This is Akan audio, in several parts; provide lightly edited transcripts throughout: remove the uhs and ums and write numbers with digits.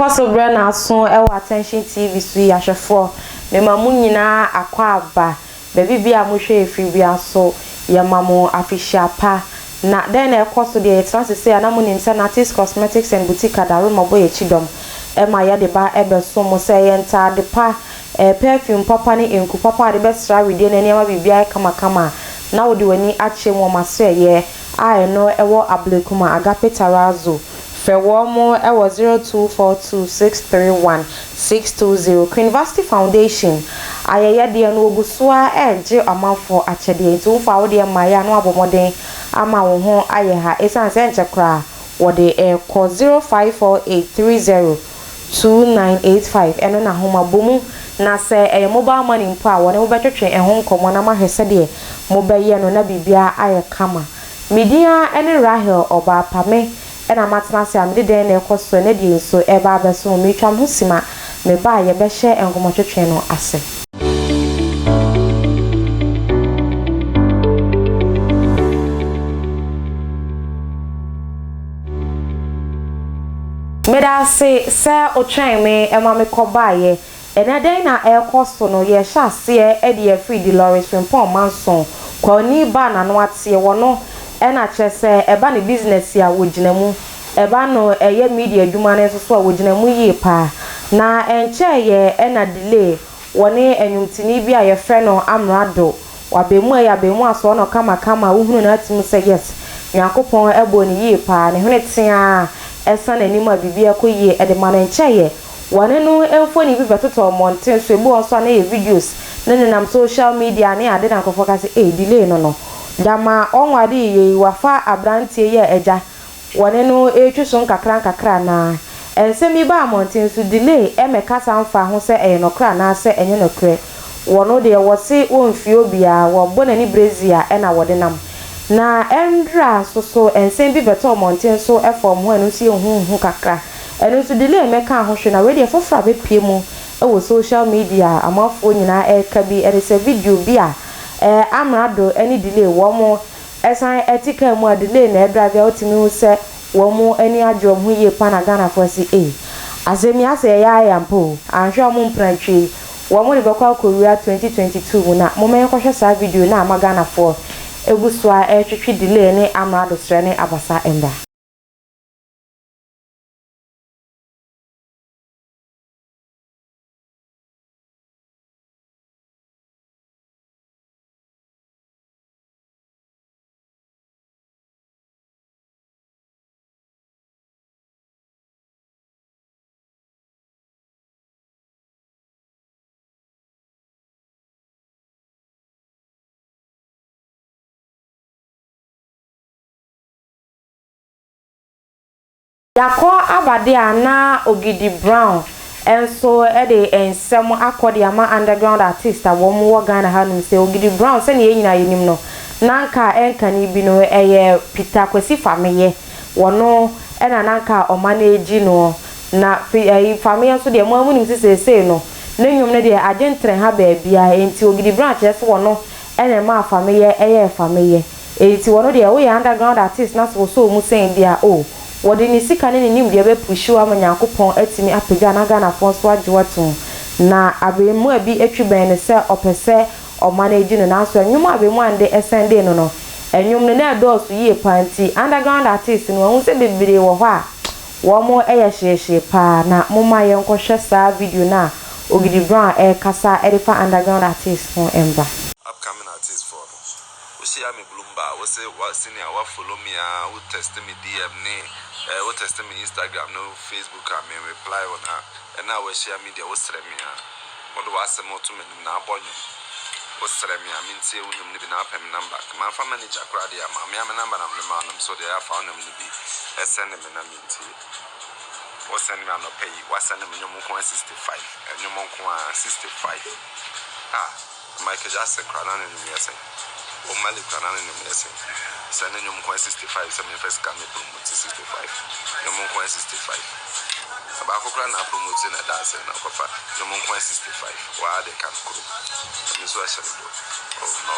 Ekoso brana so ewa attention TV so yahwefo me mamu nyina akwa aba bebi bia mo hwe efi bia so ya mamu official pa na den ekoso de etrance say na mo nim say Natis Cosmetics and Boutique adaro mobo ye chidom ma ya de ba ebe so mo say enta de pa perfume papa ni enku papa de bestra we de na niam bibia kama na wo de wani ache mo maso ye I no ewo ablekuma agape tarazo Fewomo ewo 0242631620 Queen University Foundation ayeye de no ogusua eje amanfo achede nti mfa wo de maya no abomoden ama wo ho aye ha esanse nchekra wo de ko 0548302985 eno na homa bomu na se mobile money mpo a wo ne wo betwetwe ho nkomo na ma hwese de mo beye no na bibia aye kama media ene Rahel oba pame ena matna se amde den na ekoso na die so eba abeso me twam hosima me ba ye be hye enkomotwetwe no ase meda se otwen me ema me kobaye ena den na ekoso no ye hya se e de free di Lawrence Frimpong Manson kwa ni ba na no atie wono ena chese eba ne business ya woginamu eba no eye media dwuma na so woginamu yi pa na enche ye ena delay woni enwumtini bi a ye frɛ no amrado wabemu ya bemu aso no kama uhunu na atim say yes yakopon ebo ni yi pa ne hene tia esa na nimu abibia koyi ede ma na enche ye woni no emfoni bi betoto monten so ebu onso na ye videos na nam social media na ade na kofo ka say delay no dama onwade ye wafa abrantie ye eja wone no etwuso nkakra na ensemi ba mountain so delay emekasa mfa ho se enokra na se enye nokre wono de wose wonfi obia wo bona ni brazia na wode nam na endra so ensem bi beto mountain so efom ho enu si hu kakra enu so delay meka ho hwe na we de fofra be pie mu e social media amafo nyina eka bi e se video bi a amrado any delay womo esan etika mu delay na drive outimi hu se womo ani adwo hu ye pana Ghana for si azemi ase ya yampo anhwe omo mpranchi womo de bekwa Korea 2022 na momen kwhwe sa video na ama Ghana for egusua twetwe delay ne amrado sre ne abasa enda Yako abade ana Ogidi Brown enso ede ensem akodi ama underground artist awom wo Ghana hanu se Ogidi Brown se ne nyina yenim no nanka enka ni bi no eye Peter Kwesi fameye wono ena nanka o manage no na fameye so de mo amunim sesese no nenwum ne de agentre ha ba bia enti Ogidi Brown chese wono ena ma fameye eye fameye enti wono de wo ya underground artist na so mu sen dia wodi ni sika ne nim de be pushu amanyankopon atimi apega na Ghana fon so agwatu na abemu abi atwiben ne se opese o manage no na so enwum abemu ande esende no enwum ne na do so yie panti underground artist no hu se bebere wo ho a wo mo eye hyehye pa na moma ye nkohwe sa video na Ogidi Brown kasa edifa underground artist fon emba upcoming artist for we see am Bloomba we say what senior what follow me who test me DM ne what test me Instagram no Facebook I me reply on her and now we share media we sere me what do I say more to me na bonyo we sere me I mean say we no be na pay me number my family manager crowd ya ma me number na me man so they have found them to be send me na me nti we send me no pay we send me nyom ko 65 nyom ko 65 Michael Jackson crowd na me say o mali crowd na me say send nyom ko 65 so me first can me promote 65 nyom ko 65 ba ko crowd na promote na dance na ko fa nyom ko 65 wa de kan kuro me so ashare do oh no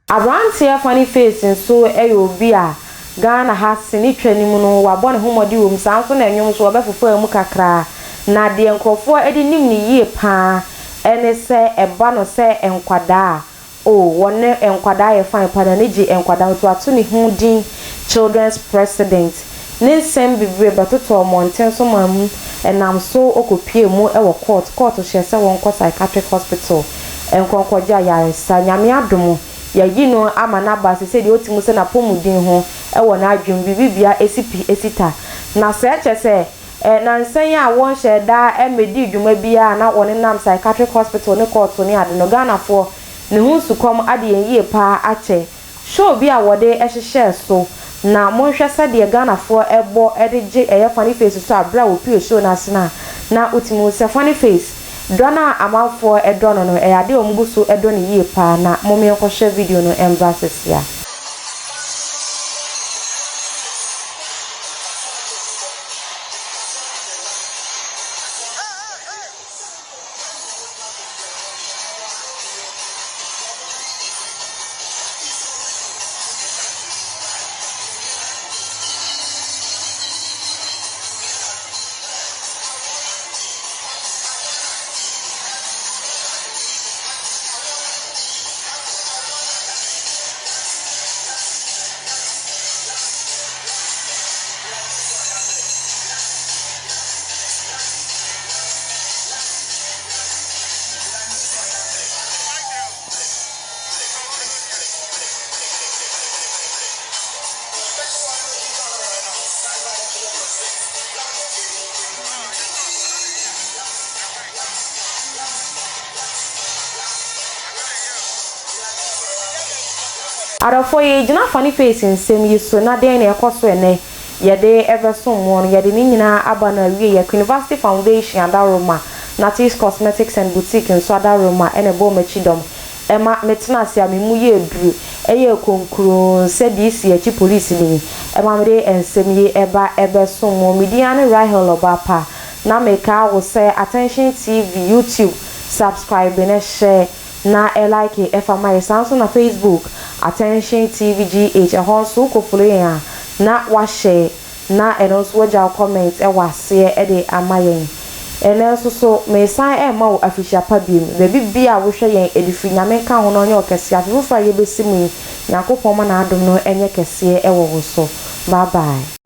Abrantia funny face so obi a Ghana ha sini twanimu no wabɔ ne homɔde wom sanso na enwom so obefufu mu kakra na de enkrofo edi nim ne yie pa ene se eba no se enkwada wonne enkwada ye fan pa na neji enkwada to ato ne hu din children's president ne nsem bibre betoto monten so mamu enam so okopie mu e wo court hye se won ko psychiatric hospital enkonkogya yaresa nyame adomo yayi no amana ba se de otimu se na pomudin ho e wo na adwum bibia esita na se eche se na nsen ya won hye da emedi dwuma bia na woni nam psychiatric hospital ne court ne ade no Ghana fo ne hu sukom ade yie pa ache show bia wode ehye so na monhwe se de Ghana fo ebo edege Funny Face so abra wo pie show na sena na otimu se Funny Face dona amanfo edono no ade omguso edo ne yie pa na momye ko share video no embassy ya Arafo ye gina Funny Face nsem yiso na den na ekoso ene yede everson mo no yede ni nyina aba na wie ye University Foundation adaroma Natis Cosmetics and Boutique nso adaroma ene bo machidom ema metena asia memu ye duru eye konkuro se disi echi police ni ema mede ensem ye eba ebeson mo mediane Rahel Obapa na meka wo say Attention TV YouTube subscribe na share na like my sanso na Facebook Attention TV GH ehonso ko follow ya na wa share na enonso waja comment e wase e de amayen enenso so me san ma wo afisha pa biem be bibia wo hwe yen edifi nyame ka ho no onye okese afufa ye besimu yakopon ma na adom no enye kese e wo so bye bye.